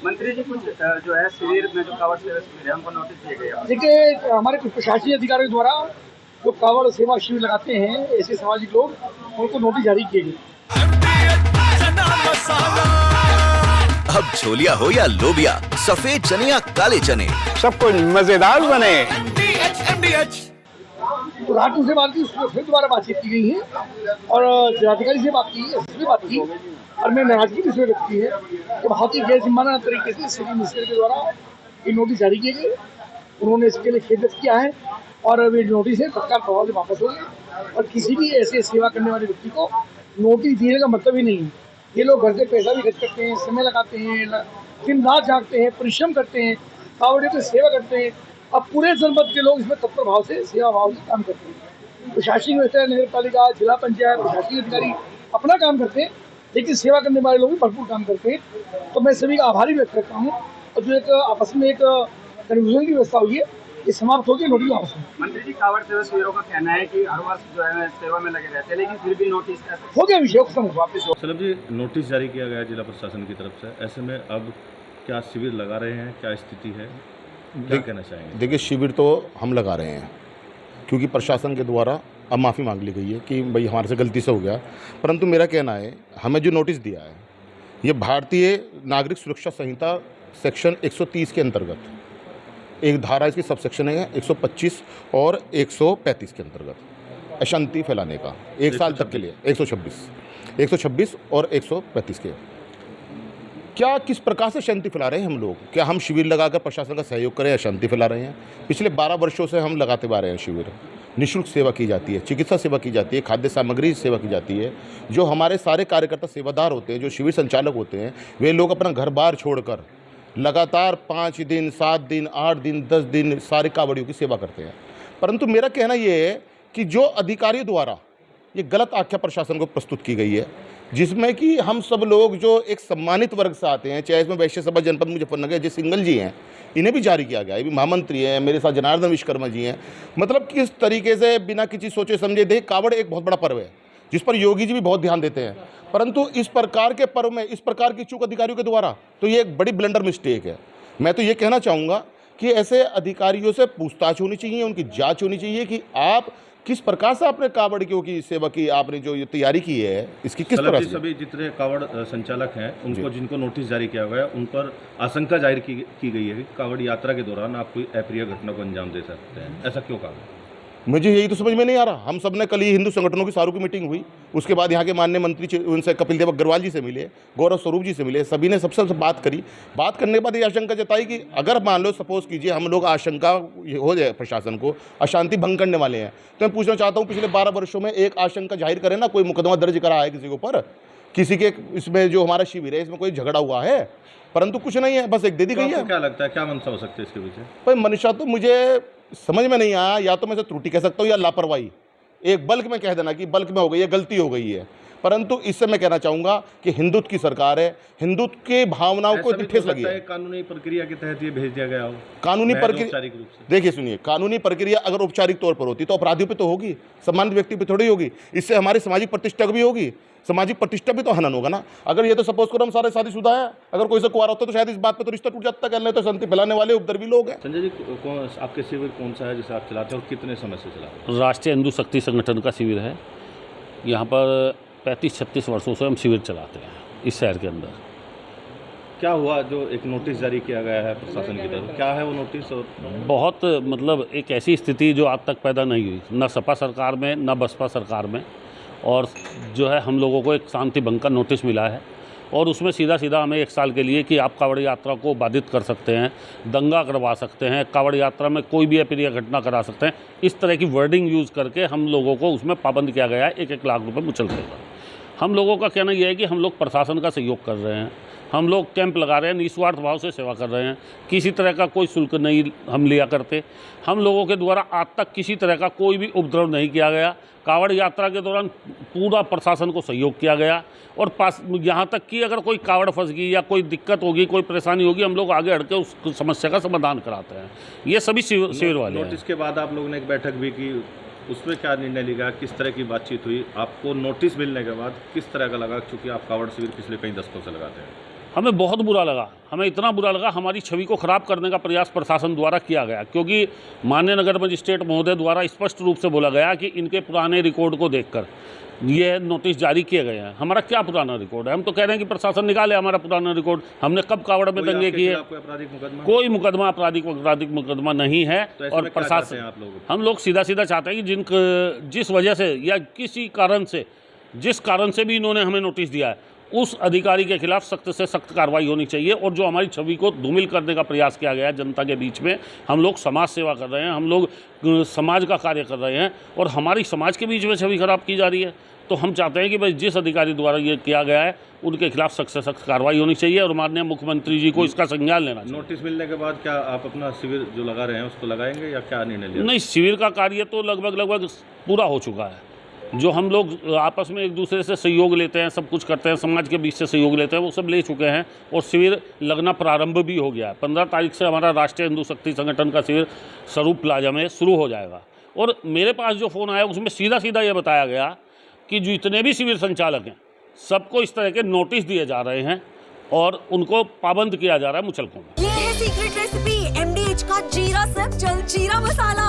मंत्री जी कुछ जो है शिविर में जो कांवड़ सेवा शिविर है उनको नोटिस दिए गए हैं। देखिए, हमारे कुछ प्रशासनिक अधिकारियों द्वारा जो कांवड़ सेवा शिविर लगाते हैं ऐसे सामाजिक लोग, उनको नोटिस जारी किए गए। अब छोलिया हो या लोबिया, सफेद चने या काले चने, सब कुछ मजेदार बने। तो रात से बात की, उसमें फिर दोबारा बातचीत की गई है और जिलाधिकारी से बात की, एसपी से बात की और मैं नाराजगी भी व्यक्त की है कि बहुत ही गैर जिम्मेदाराना तरीके से सिटी मिनिस्टर के द्वारा ये नोटिस जारी किए गए। उन्होंने इसके लिए खेद व्यक्त किया है और वे नोटिस है तत्काल प्रभाव से वापस हो गए और किसी भी ऐसे सेवा करने वाले व्यक्ति को नोटिस देने का मतलब ही नहीं है। ये लोग घर से पैसा भी खर्च करते हैं, समय लगाते हैं, दिन रात जागते हैं, परिश्रम करते हैं, कांवड़ियों की सेवा करते हैं। अब पूरे जनपद के लोग इसमें तत्पर भाव से सेवा भाव से काम करते हैं। प्रशासनिक व्यवस्था, नगर पालिका, जिला पंचायत, प्रशासनिक अधिकारी अपना काम करते हैं, लेकिन सेवा करने वाले लोग भी भरपूर काम करते हैं। तो मैं सभी का आभारी व्यक्त करता हूँ और जो एक आपस में एक कन्फ्यूजन की व्यवस्था हुई है, ये समाप्त होकर नोटिस वापस हो। मंत्री जी कांवड़ सेवा शिविरों का कहना है कि हर वर्ष जो है सेवा में लगे रहते हैं, लेकिन फिर भी नोटिस हो गया, विषय खत्म वापस हो। सलम जी, नोटिस जारी किया गया जिला प्रशासन की तरफ से, ऐसे में अब क्या शिविर लगा रहे हैं, क्या स्थिति है, क्या कहना चाहेंगे? देखिए, शिविर तो हम लगा रहे हैं क्योंकि प्रशासन के द्वारा अब माफ़ी मांग ली गई है कि भाई हमारे से गलती से हो गया। परंतु मेरा कहना है, हमें जो नोटिस दिया है ये भारतीय नागरिक सुरक्षा संहिता सेक्शन 130 के अंतर्गत, एक धारा इसकी सब सेक्शन है 125 और 135 के अंतर्गत अशांति फैलाने का 1 साल तक के लिए 126 और 135 के। क्या किस प्रकार से शांति फैला रहे हैं हम लोग? क्या हम शिविर लगाकर प्रशासन का सहयोग करें या शांति फैला रहे हैं? पिछले 12 वर्षों से हम लगाते आ रहे हैं शिविर। निःशुल्क सेवा की जाती है, चिकित्सा सेवा की जाती है, खाद्य सामग्री सेवा की जाती है। जो हमारे सारे कार्यकर्ता सेवादार होते हैं, जो शिविर संचालक होते हैं, वे लोग अपना घर बार छोड़कर लगातार 5 दिन, 7 दिन, 8 दिन, 10 दिन सारे कांवड़ियों की सेवा करते हैं। परंतु मेरा कहना ये है कि जो अधिकारियों द्वारा ये गलत आख्या प्रशासन को प्रस्तुत की गई है, जिसमें कि हम सब लोग जो एक सम्मानित वर्ग से आते हैं, चाहे इसमें वैश्य सभा जनपद मुजफ्फरनगर जी सिंगल जी हैं, इन्हें भी जारी किया गया है, ये भी महामंत्री हैं, मेरे साथ जनार्दन विश्वकर्मा जी हैं। मतलब किस तरीके से बिना किसी सोचे समझे, देख कांवड़ एक बहुत बड़ा पर्व है जिस पर योगी जी भी बहुत ध्यान देते हैं, परंतु इस प्रकार के पर्व में इस प्रकार की चूक अधिकारियों के द्वारा तो ये एक बड़ी ब्लंडर मिस्टेक है। मैं तो ये कहना चाहूँगा कि ऐसे अधिकारियों से पूछताछ होनी चाहिए, उनकी जाँच होनी चाहिए कि आप किस प्रकार से आपने कांवड़ियों की सेवा की, आपने जो ये तैयारी की है इसकी किस तरह से। सभी जितने कांवड़ संचालक हैं उनको जिनको नोटिस जारी किया गया उन पर आशंका जाहिर की गई है कि कांवड़ यात्रा के दौरान आप कोई अप्रिय घटना को अंजाम दे सकते हैं, ऐसा क्यों कहा? मुझे यही तो समझ में नहीं आ रहा। हम सब ने कल ही हिंदू संगठनों की सारू की मीटिंग हुई, उसके बाद यहाँ के माननीय मंत्री उनसे कपिल देव अग्रवाल जी से मिले, गौरव स्वरूप जी से मिले, सभी ने सबसे बात करी। बात करने के बाद ये आशंका जताई कि अगर मान लो सपोज कीजिए हम लोग आशंका हो जाए प्रशासन को अशांति भंग करने वाले हैं, तो मैं पूछना चाहता हूँ पिछले 12 वर्षों में एक आशंका जाहिर करें ना, कोई मुकदमा दर्ज करा है किसी के ऊपर, किसी के इसमें जो हमारा शिविर है इसमें कोई झगड़ा हुआ है? परंतु कुछ नहीं है, बस एक दे दी गई है। क्या लगता है क्या मंशा हो सकती है इसके पीछे? भाई मंशा तो मुझे समझ में नहीं आया, या तो मैं त्रुटि कह सकता हूँ या लापरवाही। एक बल्क में कह देना कि बल्क में हो गई है, गलती हो गई है। परंतु इससे मैं कहना चाहूँगा कि हिंदुत्व की सरकार है, हिंदुत्व की भावनाओं को ठेस लगी है। कानूनी प्रक्रिया के तहत ये भेज दिया गया हो। कानूनी प्रक्रिया, देखिए सुनिए, कानूनी प्रक्रिया अगर औपचारिक तौर पर होती तो अपराधियों पे तो होगी, सम्मानित व्यक्ति पे थोड़ी होगी। इससे हमारी सामाजिक प्रतिष्ठा भी होगी, सामाजिक प्रतिष्ठा भी तो हनन होगा ना। अगर ये तो सपोज करो हम सारे शादीशुदा है, अगर कोई से कुआरा होता तो शायद इस बात पे तो रिश्ता टूट जाता, करने तो शांति फैलाने वाले उपद्रवी लोग हैं। संजय जी, आपके शिविर कौन सा है जिसे आप चलाते हैं और कितने समय से चलाते हैं? राष्ट्रीय हिंदू शक्ति संगठन का शिविर है। यहाँ पर 35-36 वर्षों से हम शिविर चलाते हैं इस शहर के अंदर। क्या हुआ जो एक नोटिस जारी किया गया है प्रशासन की तरफ, क्या है वो नोटिस? और बहुत मतलब एक ऐसी स्थिति जो आज तक पैदा नहीं हुई, न सपा सरकार में न बसपा सरकार में, और जो है हम लोगों को एक शांति भंग का नोटिस मिला है और उसमें सीधा सीधा हमें 1 साल के लिए कि आप कांवड़ यात्रा को बाधित कर सकते हैं, दंगा करवा सकते हैं, कांवड़ यात्रा में कोई भी अप्रिय घटना करा सकते हैं, इस तरह की वर्डिंग यूज़ करके हम लोगों को उसमें पाबंद किया गया है 1-1 लाख रुपये मुचल देगा। हम लोगों का कहना यह है कि हम लोग प्रशासन का सहयोग कर रहे हैं, हम लोग कैंप लगा रहे हैं, निस्वार्थ भाव से सेवा कर रहे हैं, किसी तरह का कोई शुल्क नहीं हम लिया करते। हम लोगों के द्वारा आज तक किसी तरह का कोई भी उपद्रव नहीं किया गया। कांवड़ यात्रा के दौरान पूरा प्रशासन को सहयोग किया गया और यहाँ तक कि अगर कोई कांवड़ फंस गई या कोई दिक्कत होगी, कोई परेशानी होगी, हम लोग आगे हट के उस समस्या का समाधान कराते हैं। ये सभी शिविर वाले हैं। नोटिस के बाद आप लोगों ने एक बैठक भी की, उसमें क्या निर्णय लिया, किस तरह की बातचीत हुई? आपको नोटिस मिलने के बाद किस तरह का लगा, चूँकि आप कांवड़ शिविर पिछले कई दशकों से लगाते हैं? हमें बहुत बुरा लगा, हमें इतना बुरा लगा, हमारी छवि को खराब करने का प्रयास प्रशासन द्वारा किया गया, क्योंकि माननीय नगर मजिस्ट्रेट महोदय द्वारा स्पष्ट रूप से बोला गया कि इनके पुराने रिकॉर्ड को देखकर ये नोटिस जारी किए गए हैं। हमारा क्या पुराना रिकॉर्ड है? हम तो कह रहे हैं कि प्रशासन निकाले हमारा पुराना रिकॉर्ड। हमने कब कावड़ में दंगे किए? कोई मुकदमा आपराधिक मुकदमा नहीं है। तो और प्रशासन, आप लोग, हम लोग सीधा सीधा चाहते हैं कि जिस वजह से या किसी कारण से, जिस कारण से भी इन्होंने हमें नोटिस दिया है, उस अधिकारी के खिलाफ सख्त से सख्त कार्रवाई होनी चाहिए। और जो हमारी छवि को धूमिल करने का प्रयास किया गया है जनता के बीच में, हम लोग समाज सेवा कर रहे हैं, हम लोग समाज का कार्य कर रहे हैं और हमारी समाज के बीच में छवि खराब की जा रही है। तो हम चाहते हैं कि भाई जिस अधिकारी द्वारा ये किया गया है उनके खिलाफ सख्त से सख्त कार्रवाई होनी चाहिए और माननीय मुख्यमंत्री जी को इसका संज्ञान लेना चाहिए। नोटिस मिलने के बाद क्या आप अपना शिविर जो लगा रहे हैं उसको लगाएंगे या क्या निर्णय लिया? नहीं, शिविर का कार्य तो लगभग पूरा हो चुका है। जो हम लोग आपस में एक दूसरे से सहयोग लेते हैं, सब कुछ करते हैं, समाज के बीच से सहयोग लेते हैं, वो सब ले चुके हैं और शिविर लगना प्रारंभ भी हो गया है। 15 तारीख से हमारा राष्ट्रीय हिंदू शक्ति संगठन का शिविर स्वरूप प्लाजा में शुरू हो जाएगा। और मेरे पास जो फ़ोन आया उसमें सीधा सीधा ये बताया गया कि जो इतने भी शिविर संचालक हैं सबको इस तरह के नोटिस दिए जा रहे हैं और उनको पाबंद किया जा रहा है मुचलकों में। ये है सीक्रेट रेसिपी MDH का जीरा सब जल जीरा मसाला।